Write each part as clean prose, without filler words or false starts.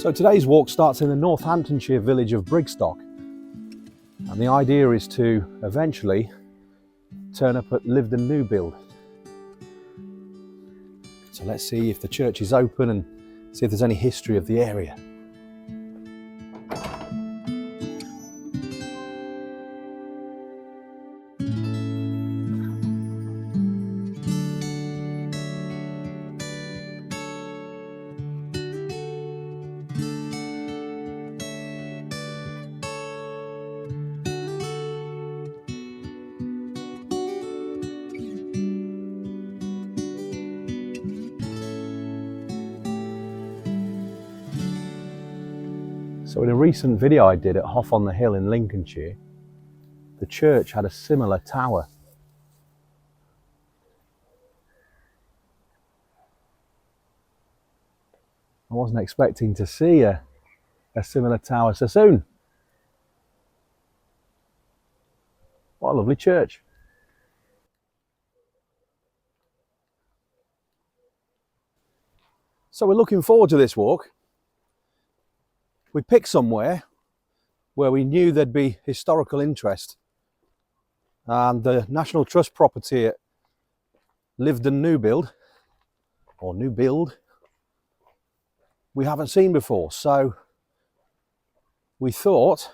So today's walk starts in the Northamptonshire village of Brigstock, and the idea is to eventually turn up at Lyveden New Bield. So let's see if the church is open and see if there's any history of the area. So in a recent video I did at Hough-on-the-Hill in Lincolnshire, the church had a similar tower. I wasn't expecting to see a similar tower so soon. What a lovely church. So we're looking forward to this walk. We picked somewhere where we knew there'd be historical interest, and the National Trust property at Lyveden New Bield, or New Bield, we haven't seen before. So we thought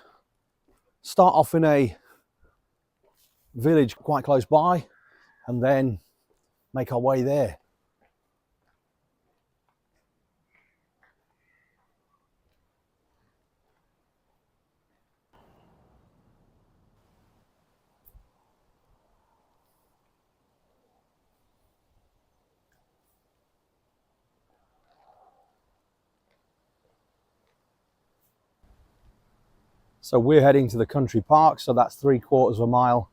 start off in a village quite close by and then make our way there. So we're heading to the country park, so that's 3/4 of a mile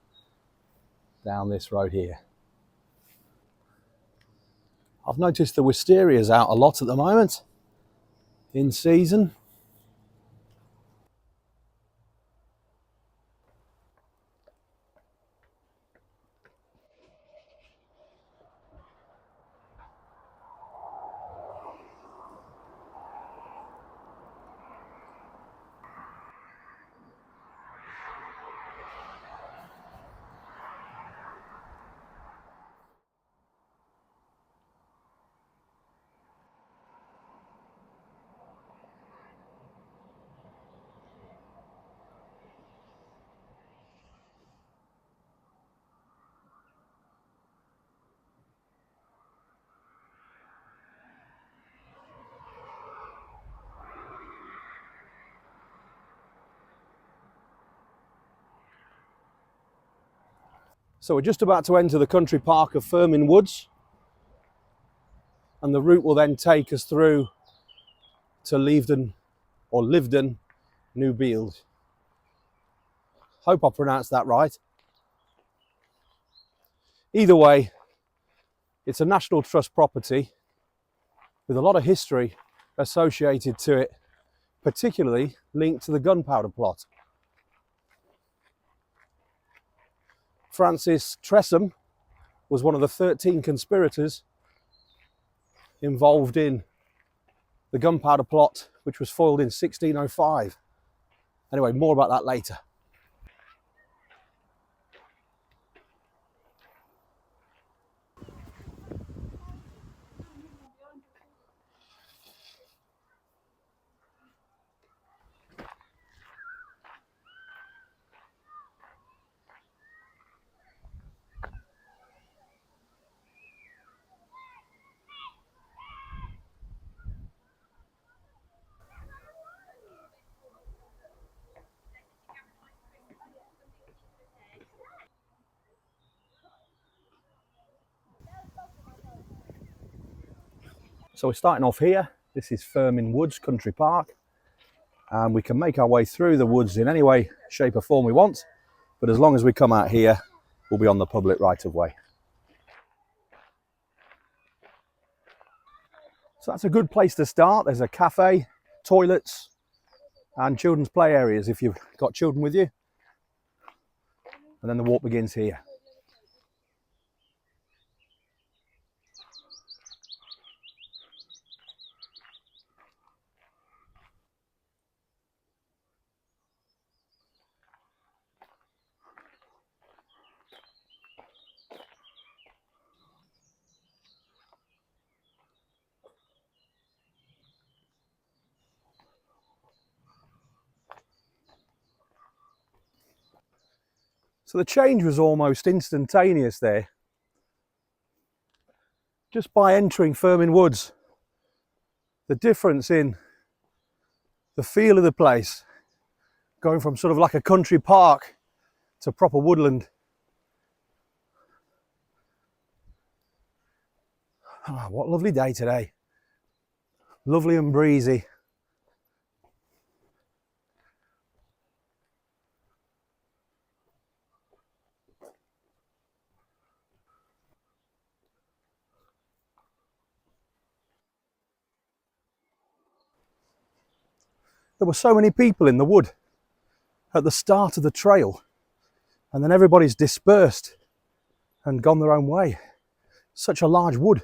down this road here. I've noticed the wisteria's out a lot at the moment, in season. So we're just about to enter the country park of Fermyn Woods, and the route will then take us through to Lyveden New Bield. Hope I pronounced that right. Either way, it's a National Trust property with a lot of history associated to it, particularly linked to the gunpowder plot. Francis Tresham was one of the 13 conspirators involved in the gunpowder plot, which was foiled in 1605. Anyway, more about that later. So we're starting off here. This is Fermyn Woods Country Park, and we can make our way through the woods in any way, shape or form we want, but as long as we come out here, we'll be on the public right of way. So that's a good place to start. There's a cafe, toilets and children's play areas if you've got children with you, and then the walk begins here. So the change was almost instantaneous there. Just by entering Fermyn Woods, the difference in the feel of the place, going from sort of like a country park to proper woodland. Oh, what a lovely day today. Lovely and breezy. There were so many people in the wood at the start of the trail, and then everybody's dispersed and gone their own way. Such a large wood.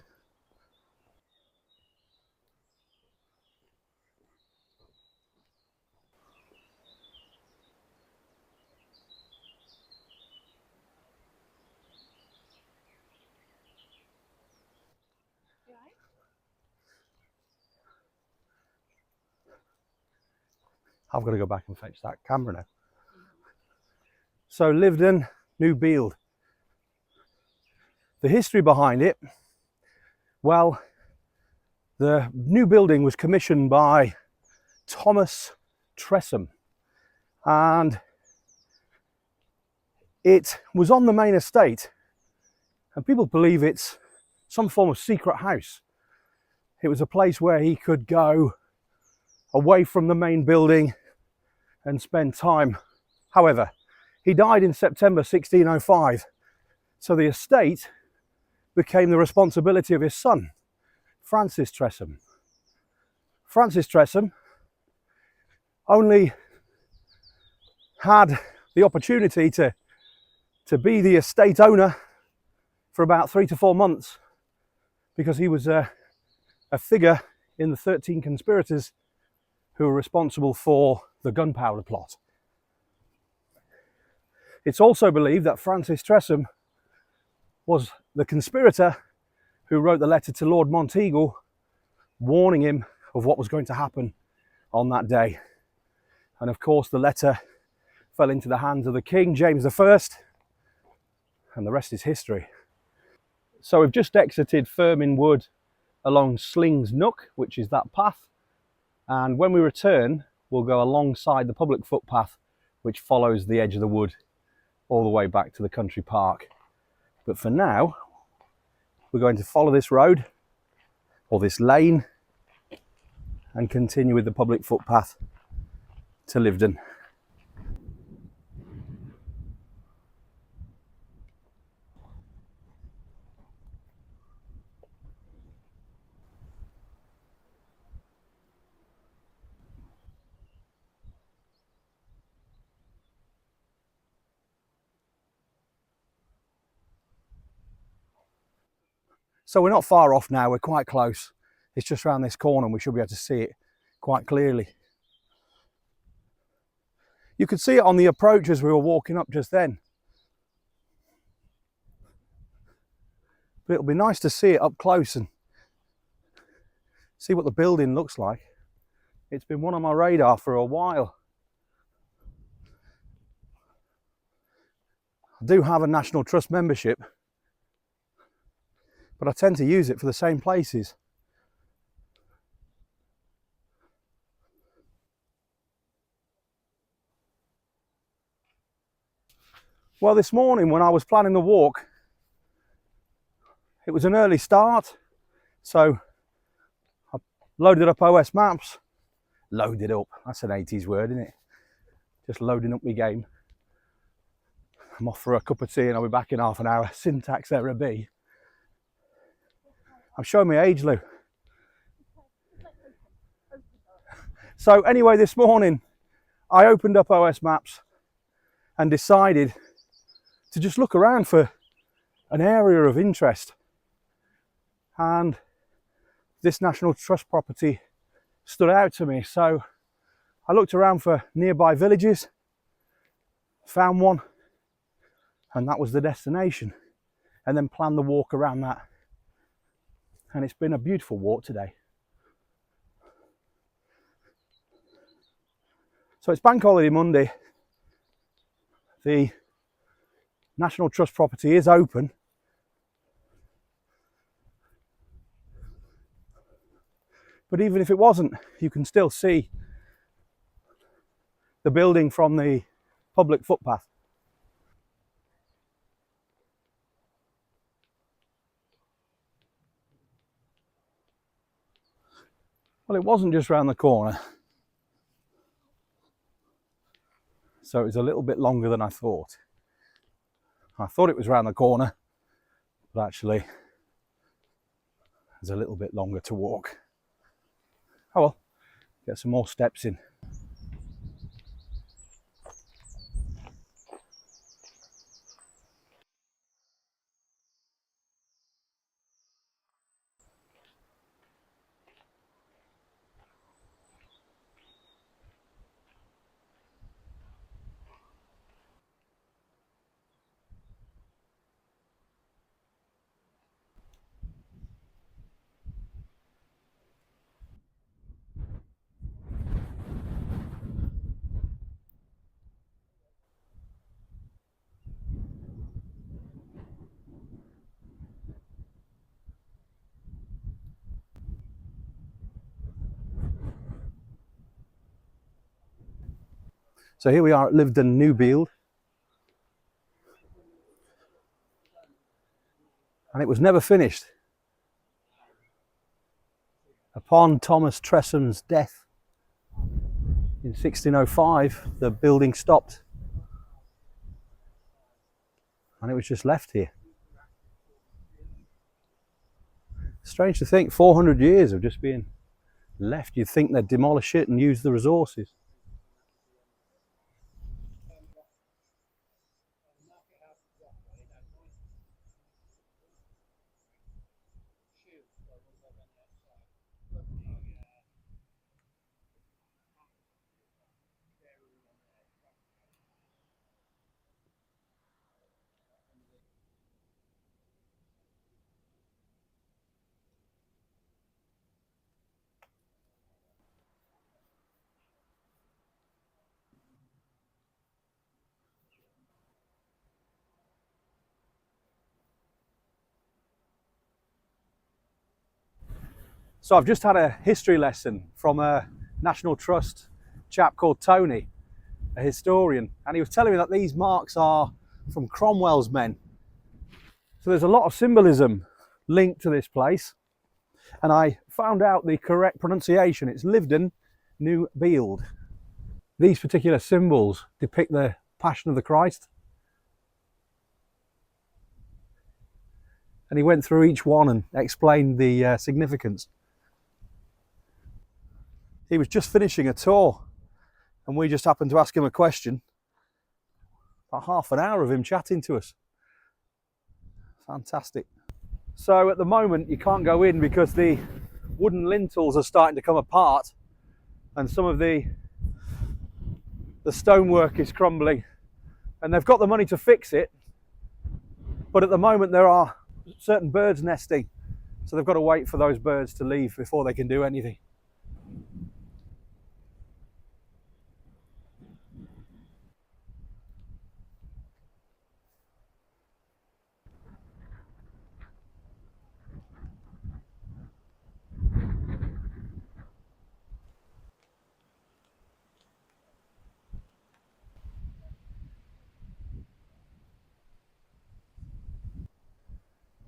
I've got to go back and fetch that camera now. So Lyveden New Bield. The history behind it, well, the new building was commissioned by Thomas Tresham, and it was on the main estate, and people believe it's some form of secret house. It was a place where he could go away from the main building and spend time. However, he died in September 1605, so the estate became the responsibility of his son, Francis Tresham. Francis Tresham only had the opportunity to be the estate owner for about 3 to 4 months, because he was a figure in the 13 conspirators who were responsible for the gunpowder plot. It's also believed that Francis Tresham was the conspirator who wrote the letter to Lord Monteagle warning him of what was going to happen on that day. And of course the letter fell into the hands of the King, James I, and the rest is history. So we've just exited Fermyn Wood along Sling's Nook, which is that path, and when we return we'll go alongside the public footpath which follows the edge of the wood all the way back to the country park. But for now we're going to follow this road, or this lane, and continue with the public footpath to Lyveden. So we're not far off now, we're quite close. It's just around this corner and we should be able to see it quite clearly. You could see it on the approach as we were walking up just then. But it'll be nice to see it up close and see what the building looks like. It's been one on my radar for a while. I do have a National Trust membership, but I tend to use it for the same places. Well, this morning when I was planning the walk, it was an early start, so I loaded up OS Maps. Loaded up, that's an 80s word, isn't it? Just loading up my game. I'm off for a cup of tea and I'll be back in half an hour. Syntax error B. I'm showing my age, Lou. So anyway, this morning I opened up OS Maps and decided to just look around for an area of interest, and this National Trust property stood out to me. So I looked around for nearby villages, found one, and that was the destination, and then planned the walk around that. And it's been a beautiful walk today. So it's Bank Holiday Monday. The National Trust property is open. But even if it wasn't, you can still see the building from the public footpath. Well, it wasn't just round the corner, so it was a little bit longer than I thought. I thought it was round the corner, but actually it's a little bit longer to walk. Oh well, get some more steps in. So here we are at Lyveden New Bield, and it was never finished. Upon Thomas Tresham's death in 1605, the building stopped, and it was just left here. Strange to think, 400 years of just being left. You'd think they'd demolish it and use the resources. So I've just had a history lesson from a National Trust chap called Tony, a historian, and he was telling me that these marks are from Cromwell's men. So there's a lot of symbolism linked to this place, and I found out the correct pronunciation. It's Lyveden New Bield. These particular symbols depict the Passion of the Christ, and he went through each one and explained the significance. He was just finishing a tour, and we just happened to ask him a question. About half an hour of him chatting to us. Fantastic. So at the moment you can't go in because the wooden lintels are starting to come apart, and some of the stonework is crumbling, and they've got the money to fix it, but at the moment there are certain birds nesting, so they've got to wait for those birds to leave before they can do anything.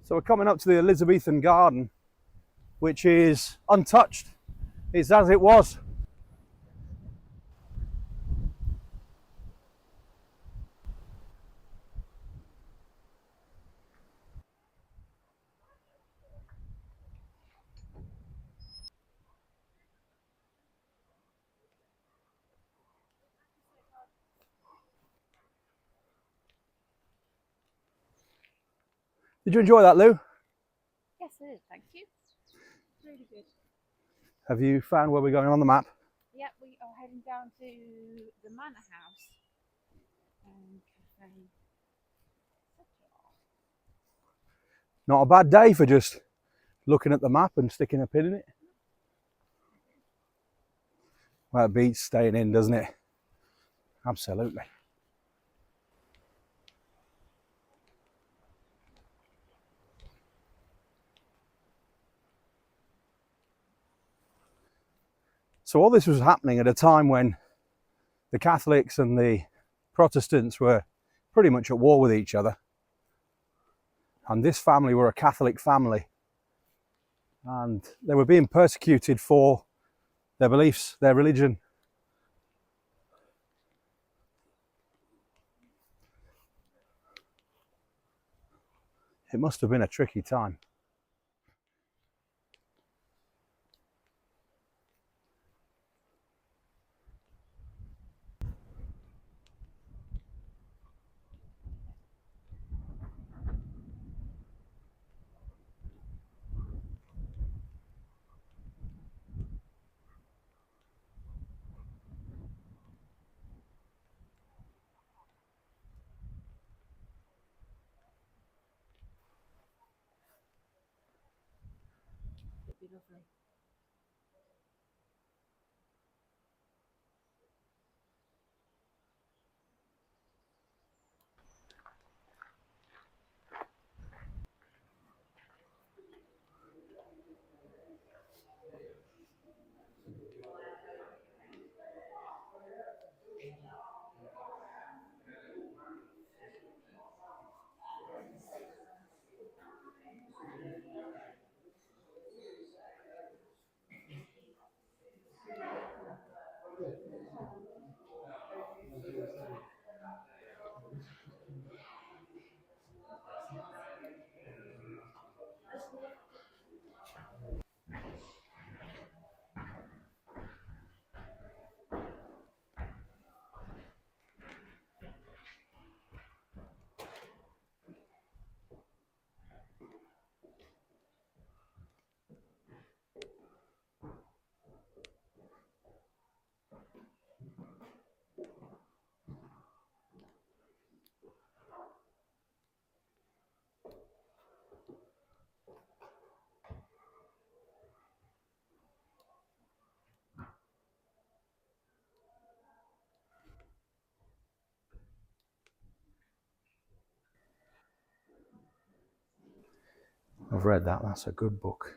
So we're coming up to the Elizabethan garden, which is untouched. It's as it was. Did you enjoy that, Lou? Yes, I did, thank you. Really good. Have you found where we're going on the map? Yep, we are heading down to the Manor House and Cafe. Not a bad day for just looking at the map and sticking a pin in it. Well, it beats staying in, doesn't it? Absolutely. So all this was happening at a time when the Catholics and the Protestants were pretty much at war with each other. And this family were a Catholic family. And they were being persecuted for their beliefs, their religion. It must have been a tricky time. It'd be lovely. I've read that, that's a good book.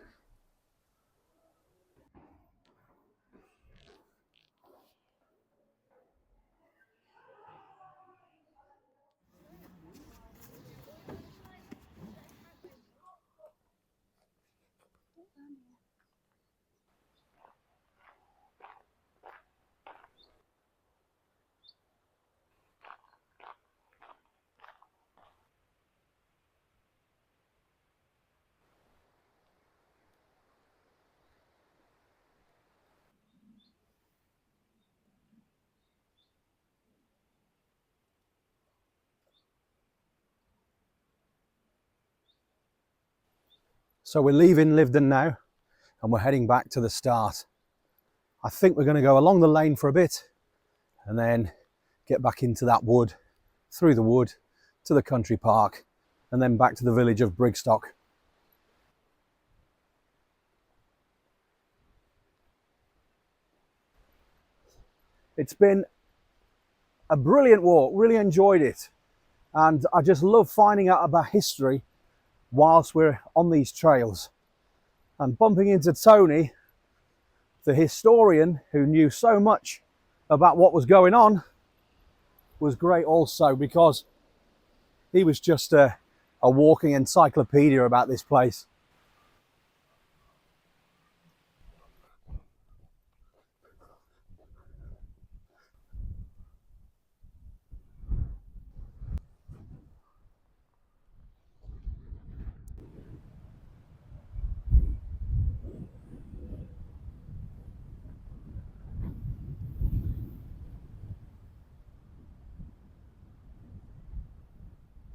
So we're leaving Lyveden now and we're heading back to the start. I think we're going to go along the lane for a bit and then get back into that wood, through the wood to the country park and then back to the village of Brigstock. It's been a brilliant walk, really enjoyed it. And I just love finding out about history whilst we're on these trails. And bumping into Tony, the historian who knew so much about what was going on, was great also, because he was just a walking encyclopedia about this place.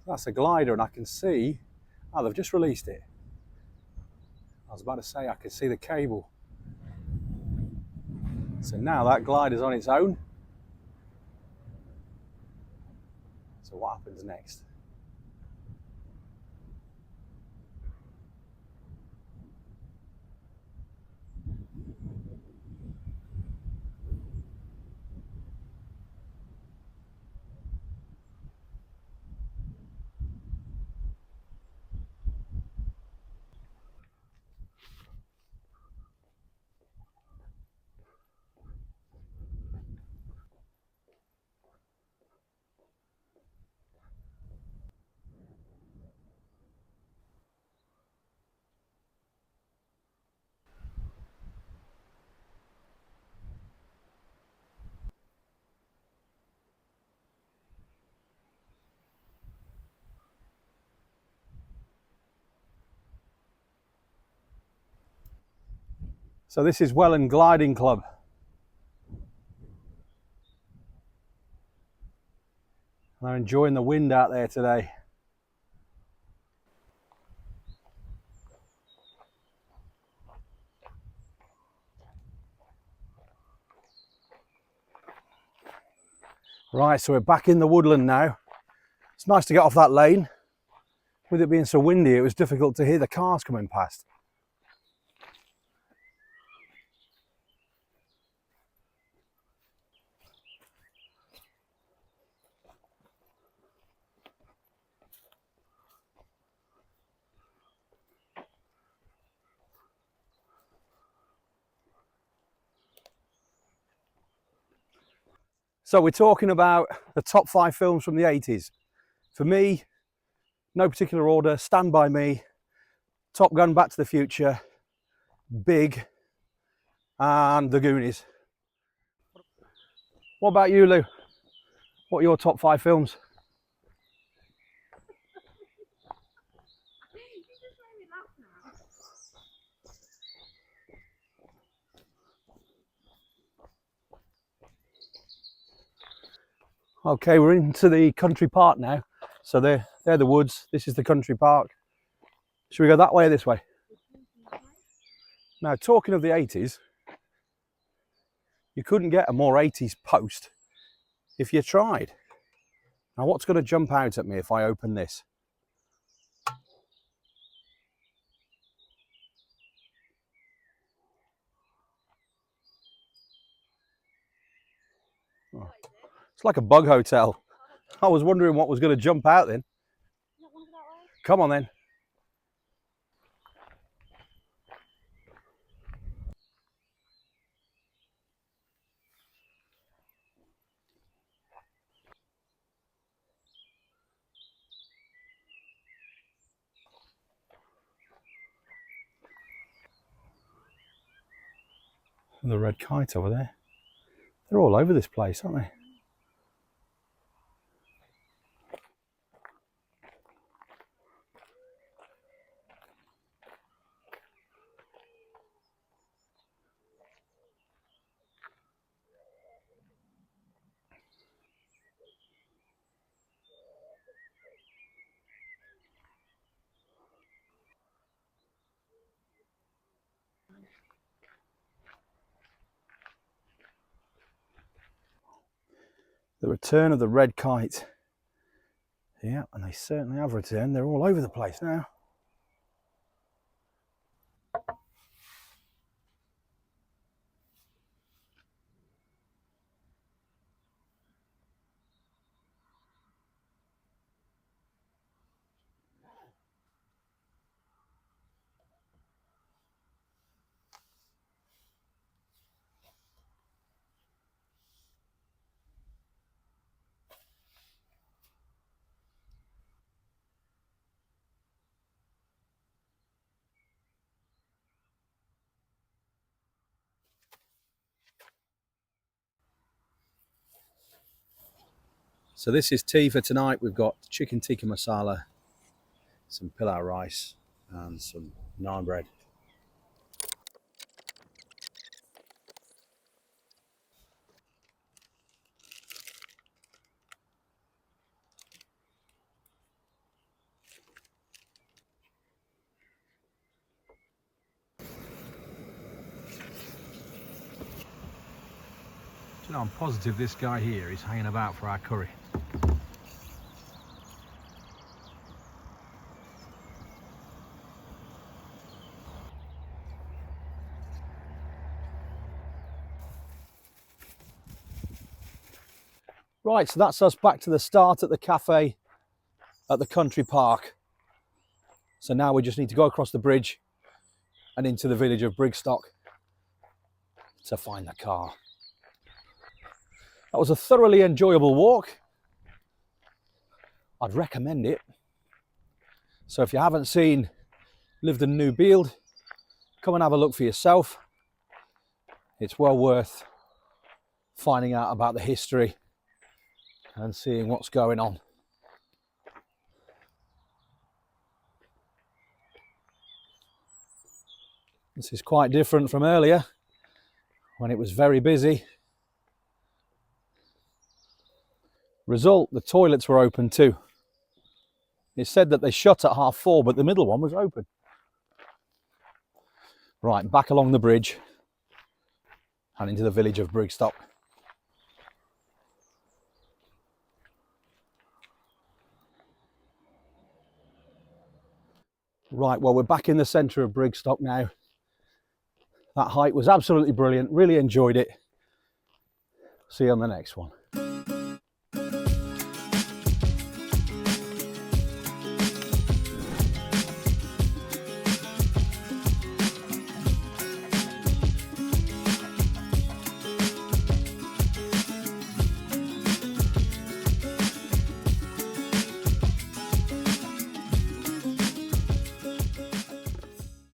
That's a glider and I can see, oh, they've just released it. I was about to say I can see the cable. So now that glider's on its own. So what happens next? So this is Welland Gliding Club. They're enjoying the wind out there today. Right, so we're back in the woodland now. It's nice to get off that lane. With it being so windy, it was difficult to hear the cars coming past. So we're talking about the top 5 films from the 80s. For me, no particular order, Stand By Me, Top Gun, Back to the Future, Big, and The Goonies. What about you, Lou? What are your top 5 films? You just made me laugh now. Okay, we're into the country park now. So they're the woods. This is the country park. Should we go that way or this way? Now, talking of the 80s, you couldn't get a more 80s post if you tried. Now, what's going to jump out at me if I open this? Oh, it's like a bug hotel. I was wondering what was going to jump out then. Come on then. And the red kite over there. They're all over this place, aren't they? The return of the red kite. Yeah, and they certainly have returned. They're all over the place now. So this is tea for tonight. We've got chicken tikka masala, some pilau rice, and some naan bread. Do you know, I'm positive this guy here is hanging about for our curry. Right, so that's us back to the start at the cafe at the country park. So now we just need to go across the bridge and into the village of Brigstock to find the car. That was a thoroughly enjoyable walk. I'd recommend it. So if you haven't seen Lyveden New Bield, come and have a look for yourself. It's well worth finding out about the history and seeing what's going on. This is quite different from earlier when it was very busy. Result, the toilets were open too. It said that they shut at 4:30, but the middle one was open. Right, back along the bridge and into the village of Brigstock. Right, well, we're back in the centre of Brigstock now. That hike was absolutely brilliant, really enjoyed it. See you on the next one.